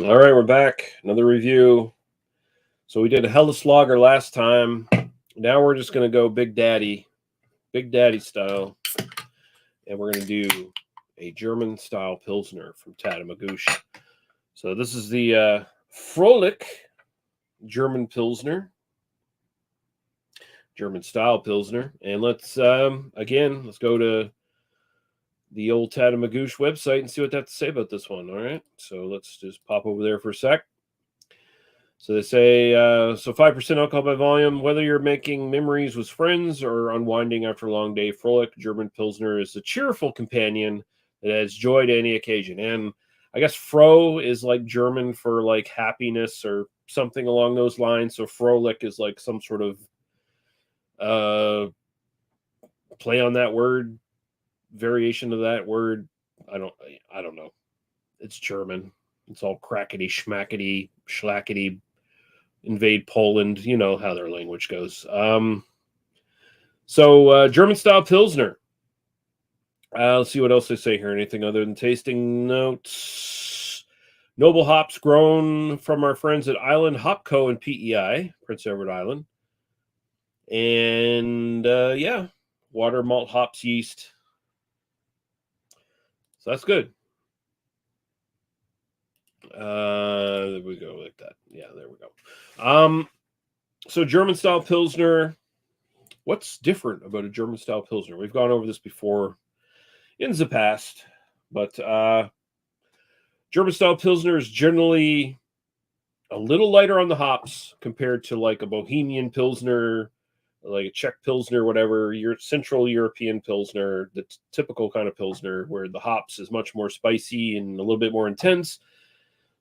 All right, we're back. Another review. So we did a Hella Slogger last time. Now we're just going to go Big Daddy style. And we're going to do a German style Pilsner from Tatamagouche. So this is the Fröhlick German Pilsner. German style Pilsner. And let's go to the old Tatamagouche website and see what they have to say about this one. All right. So let's just pop over there for a sec. So they say, 5% alcohol by volume. Whether you're making memories with friends or unwinding after a long day, Fröhlick German Pilsner is a cheerful companion that adds joy to any occasion. And I guess Froh is like German for like happiness or something along those lines. So Fröhlick is like some sort of play on that word, variation of that word. I don't know. It's German. It's all crackety, schmackety, schlackety, invade Poland. You know how their language goes. German style Pilsner. Let's see what else they say here. Anything other than tasting notes? Noble hops grown from our friends at Island Hop Co. and PEI, Prince Edward Island. And water, malt, hops, yeast. So that's good. There we go, like that. Yeah, there we go. So German style Pilsner. What's different about a German style Pilsner? We've gone over this before in the past, but German style Pilsner is generally a little lighter on the hops compared to like a Bohemian Pilsner, like a Czech Pilsner, whatever, your Central European Pilsner, the typical kind of Pilsner where the hops is much more spicy and a little bit more intense.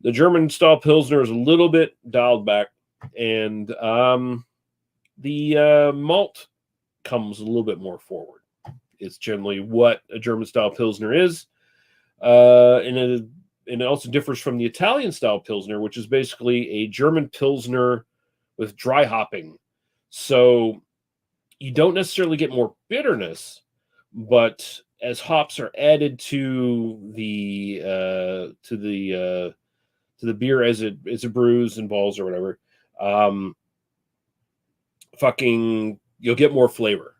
The German style Pilsner is a little bit dialed back, and the malt comes a little bit more forward. It's generally what a German style Pilsner is. And it also differs from the Italian style Pilsner, which is basically a German Pilsner with dry hopping. So you don't necessarily get more bitterness, but as hops are added to the beer as it brews and balls or whatever, you'll get more flavor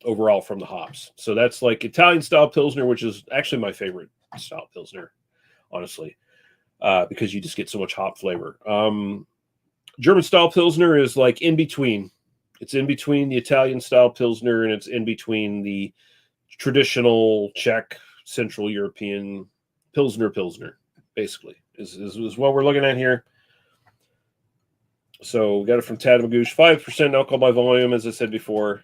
overall from the hops. So that's like Italian style Pilsner, which is actually my favorite style Pilsner, honestly, because you just get so much hop flavor. German style Pilsner is like in between. It's in between the Italian style Pilsner and it's in between the traditional Czech, Central European Pilsner, basically, is what we're looking at here. So we got it from Tatamagouche, 5% alcohol by volume, as I said before.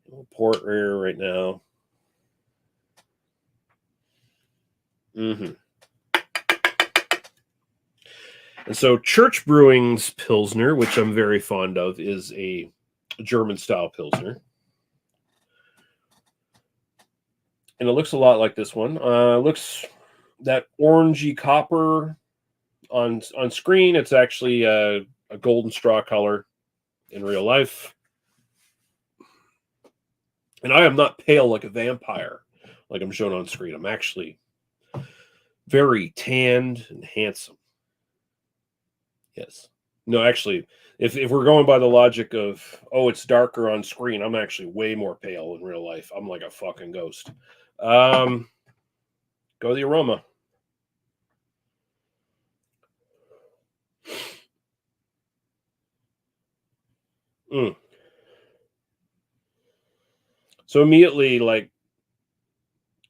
We'll pour it right now. And so Church Brewing's Pilsner, which I'm very fond of, is a German-style Pilsner. And it looks a lot like this one. It looks that orangey copper on screen. It's actually a golden straw color in real life. And I am not pale like a vampire, like I'm shown on screen. I'm actually very tanned and handsome. Yes. No, actually, if we're going by the logic of, it's darker on screen, I'm actually way more pale in real life. I'm like a fucking ghost. Go the aroma. So immediately, like,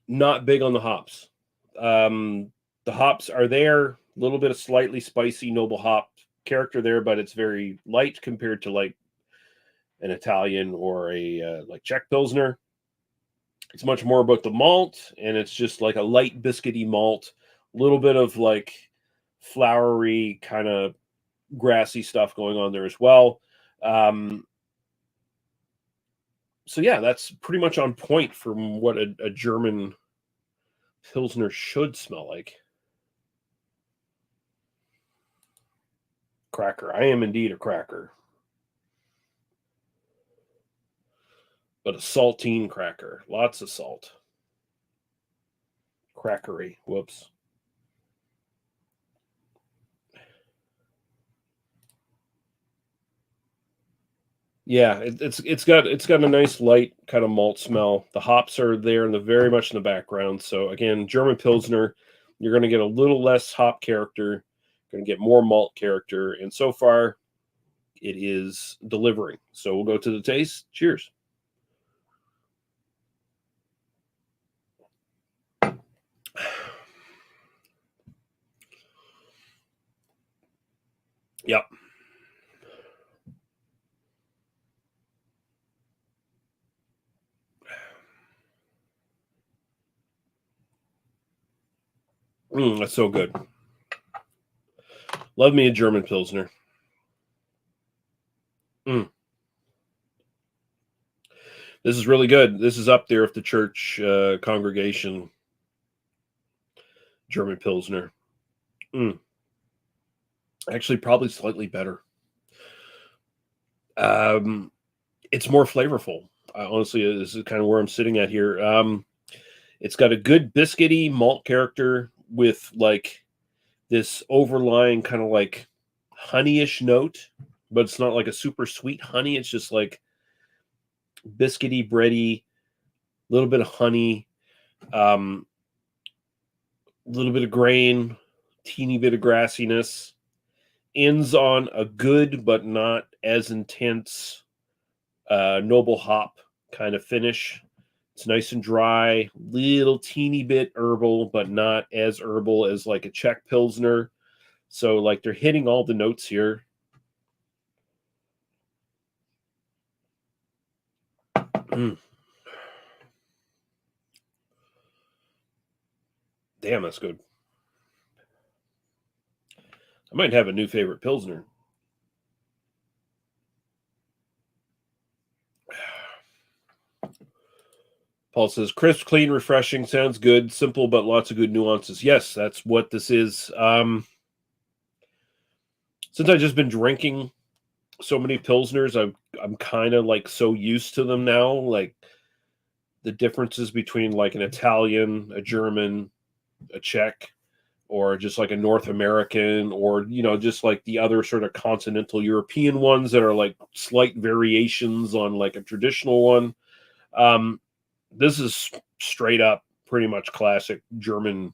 not big on the hops. The hops are there, a little bit of slightly spicy noble hop character there, but it's very light compared to like an Italian or a like Czech Pilsner. It's much more about the malt, and it's just like a light biscuity malt, a little bit of like flowery kind of grassy stuff going on there as well. So yeah, that's pretty much on point from what a German Pilsner should smell like. Cracker. I am indeed a cracker. But a saltine cracker. Lots of salt. Crackery. Whoops. Yeah, it's got a nice light kind of malt smell. The hops are there and they're very much in the background. So again, German Pilsner, you're going to get a little less hop character, going to get more malt character, and so far it is delivering. So we'll go to the taste. Cheers. Yep. That's so good. Love me a German Pilsner. This is really good. This is up there with the church congregation German Pilsner. Actually, probably slightly better. It's more flavorful. Honestly, this is kind of where I'm sitting at here. It's got a good biscuity malt character with like this overlying kind of like honeyish note, but it's not like a super sweet honey. It's just like biscuity, bready, a little bit of honey, a little bit of grain, teeny bit of grassiness. Ends on a good but not as intense noble hop kind of finish. It's nice and dry, little teeny bit herbal, but not as herbal as like a Czech Pilsner. So like they're hitting all the notes here. Damn, that's good. I might have a new favorite Pilsner. Paul says, crisp, clean, refreshing. Sounds good. Simple, but lots of good nuances. Yes, that's what this is. Since I've just been drinking so many Pilsners, I'm kind of like so used to them now. Like the differences between like an Italian, a German, a Czech, or just like a North American, or just like the other sort of continental European ones that are like slight variations on like a traditional one. This is straight up pretty much classic German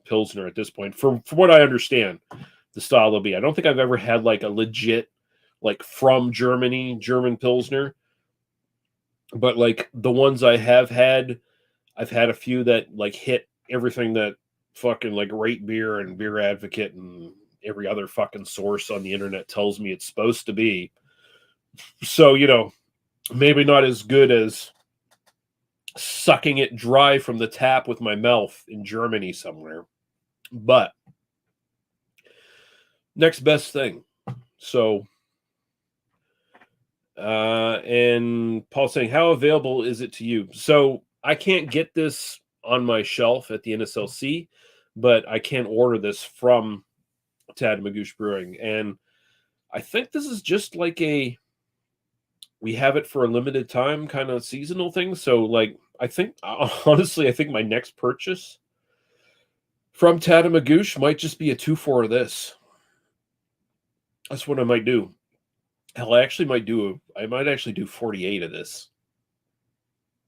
Pilsner at this point. From what I understand, the style will be. I don't think I've ever had like a legit like from Germany German Pilsner, but like the ones I have had, I've had a few that like hit everything that fucking like Rate Beer and Beer Advocate and every other fucking source on the internet tells me it's supposed to be. So, maybe not as good as sucking it dry from the tap with my mouth in Germany somewhere, but next best thing. So, and Paul saying, how available is it to you? So I can't get this on my shelf at the NSLC, but I can order this from Tatamagouche Brewing. And I think this is just like we have it for a limited time kind of seasonal thing. So like, I think my next purchase from Tatamagouche might just be a 2-4 of this. That's what I might do. Hell, I might actually do 48 of this.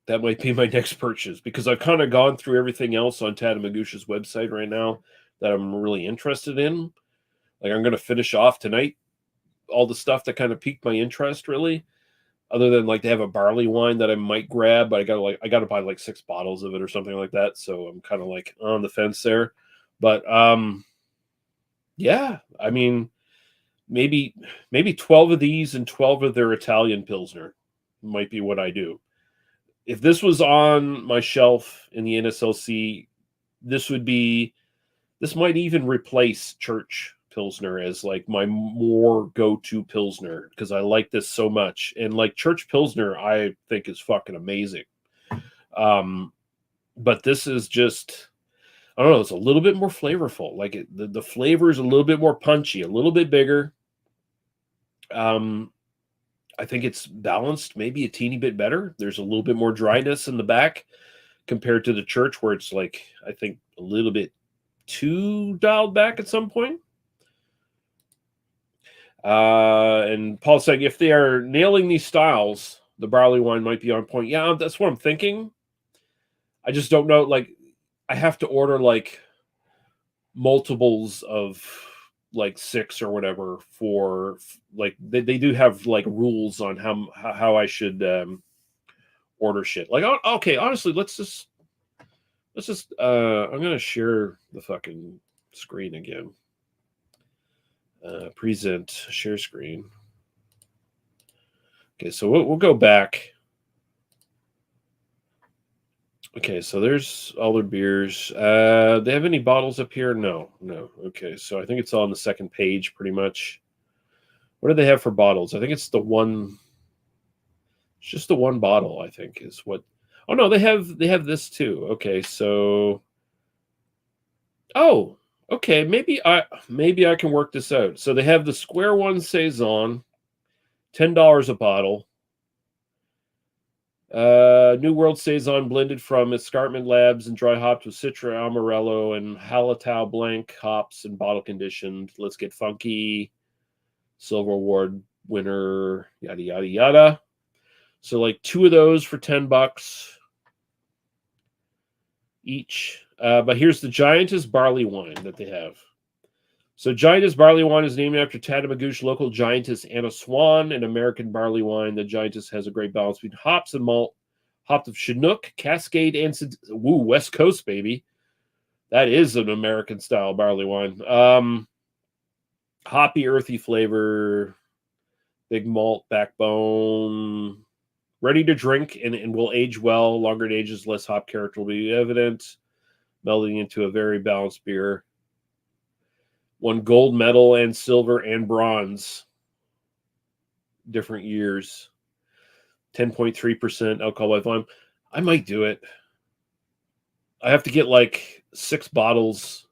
That might be my next purchase because I've kind of gone through everything else on Tatamagouche's website right now that I'm really interested in. Like I'm going to finish off tonight all the stuff that kind of piqued my interest really. Other than like they have a barley wine that I might grab, but I got to buy like 6 bottles of it or something like that. So I'm kind of like on the fence there. But yeah, I mean maybe 12 of these and 12 of their Italian Pilsner might be what I do. If this was on my shelf in the NSLC, this might even replace Church Pilsner as like my more go-to Pilsner because I like this so much. And like Church Pilsner, I think is fucking amazing. But this is just, I don't know, it's a little bit more flavorful. Like the flavor is a little bit more punchy, a little bit bigger. I think it's balanced maybe a teeny bit better. There's a little bit more dryness in the back compared to the Church where it's like, I think a little bit too dialed back at some point. And Paul's saying if they are nailing these styles, the barley wine might be on point. Yeah, that's what I'm thinking. I just don't know. Like, I have to order like multiples of like 6 or whatever for like they do have like rules on how I should order shit. Like, okay, honestly, let's just I'm gonna share the fucking screen again. Present share screen. Okay, so we'll go back. Okay, so there's all their beers. They have any bottles up here? No. Okay, so I think it's on the second page pretty much. What do they have for bottles? I think it's just the one bottle, I think, is what. Oh no, they have this too. Okay, so oh, okay, maybe I can work this out. So they have the square one saison, $10 a bottle. New World Saison blended from Escarpment Labs and dry hopped with Citra, Amarillo, and Hallertau Blanc hops and bottle conditioned. Let's get funky. Silver Award winner, yada yada yada. So like 2 of those for $10 each. But here's the Giantess barley wine that they have. So Giantess barley wine is named after Tatamagouche local Giantess Anna Swan, an American barley wine. The Giantess has a great balance between hops and malt. Hopped of Chinook, Cascade, and West Coast, baby. That is an American style barley wine. Hoppy, earthy flavor, big malt backbone, ready to drink and will age well. Longer it ages, less hop character will be evident, melding into a very balanced beer. Won gold medal and silver and bronze, different years. 10.3% alcohol by volume. I might do it. I have to get like 6 bottles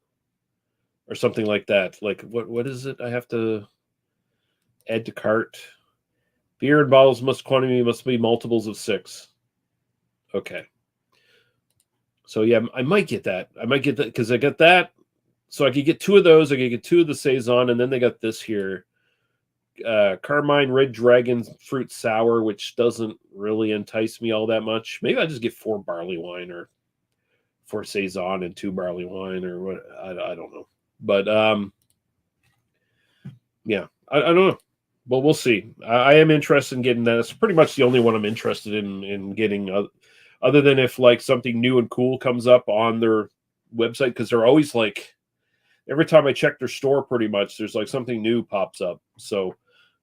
or something like that. Like what is it? I have to add to cart. Beer and bottles quantity must be multiples of 6. Okay. So yeah, I might get that. I might get that because I got that. So I could get 2 of those. I could get 2 of the saison, and then they got this here. Carmine Red Dragon Fruit Sour, which doesn't really entice me all that much. Maybe I just get 4 barley wine or 4 saison and 2 barley wine or what. I don't know. But yeah, I don't know. But we'll see. I am interested in getting that. It's pretty much the only one I'm interested in getting, other than if like something new and cool comes up on their website, because they're always like every time I check their store, pretty much there's like something new pops up. So,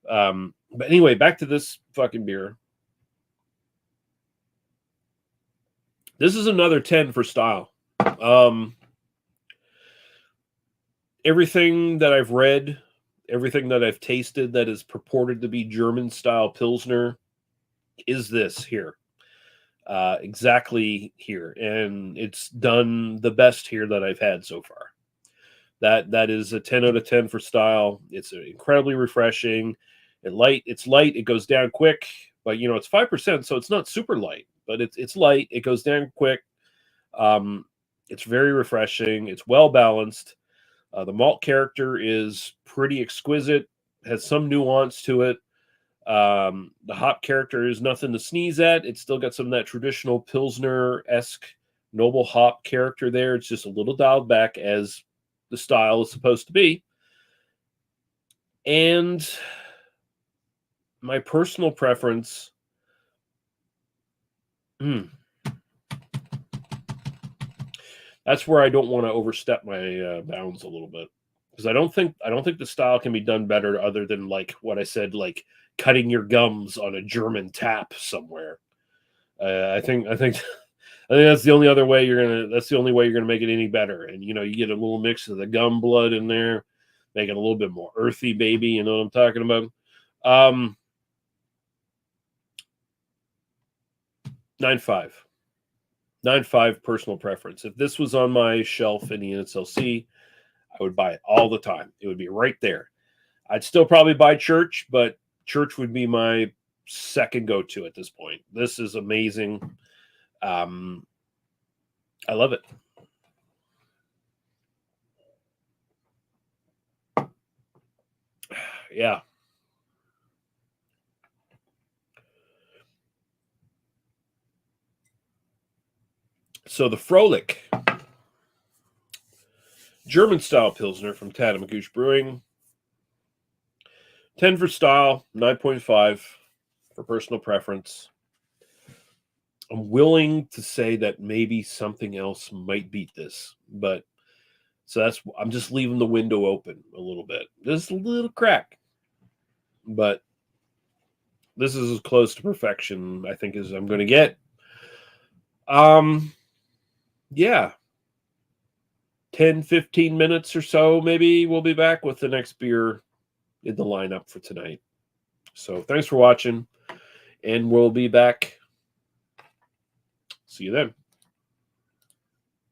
but anyway, back to this fucking beer. This is another 10 for style. Everything that I've read, everything that I've tasted that is purported to be German style Pilsner is this here. Exactly here. And it's done the best here that I've had so far. That is a 10 out of 10 for style. It's incredibly refreshing. It's light. It goes down quick, but it's 5%, so it's not super light, but it's light. It goes down quick. It's very refreshing. It's well balanced. The malt character is pretty exquisite. Has some nuance to it. The hop character is nothing to sneeze at. It's still got some of that traditional Pilsner-esque noble hop character there. It's just a little dialed back as the style is supposed to be. And my personal preference, that's where I don't want to overstep my bounds a little bit, because I don't think the style can be done better other than like what I said, like cutting your gums on a German tap somewhere. I think that's the only way you're gonna make it any better. And you get a little mix of the gum blood in there, make it a little bit more earthy, baby. You know what I'm talking about? 9.5. 9.5 personal preference. If this was on my shelf in the NSLC, I would buy it all the time. It would be right there. I'd still probably buy Church, but Church would be my second go-to at this point. This is amazing. I love it. Yeah. So the Fröhlick German style Pilsner from Tatamagouche Brewing. 10 for style, 9.5 for personal preference. I'm willing to say that maybe something else might beat this, but so I'm just leaving the window open a little bit. Just a little crack. But this is as close to perfection, I think, as I'm going to get. Yeah. 10, 15 minutes or so, maybe we'll be back with the next beer in the lineup for tonight. So thanks for watching, and we'll be back. See you then.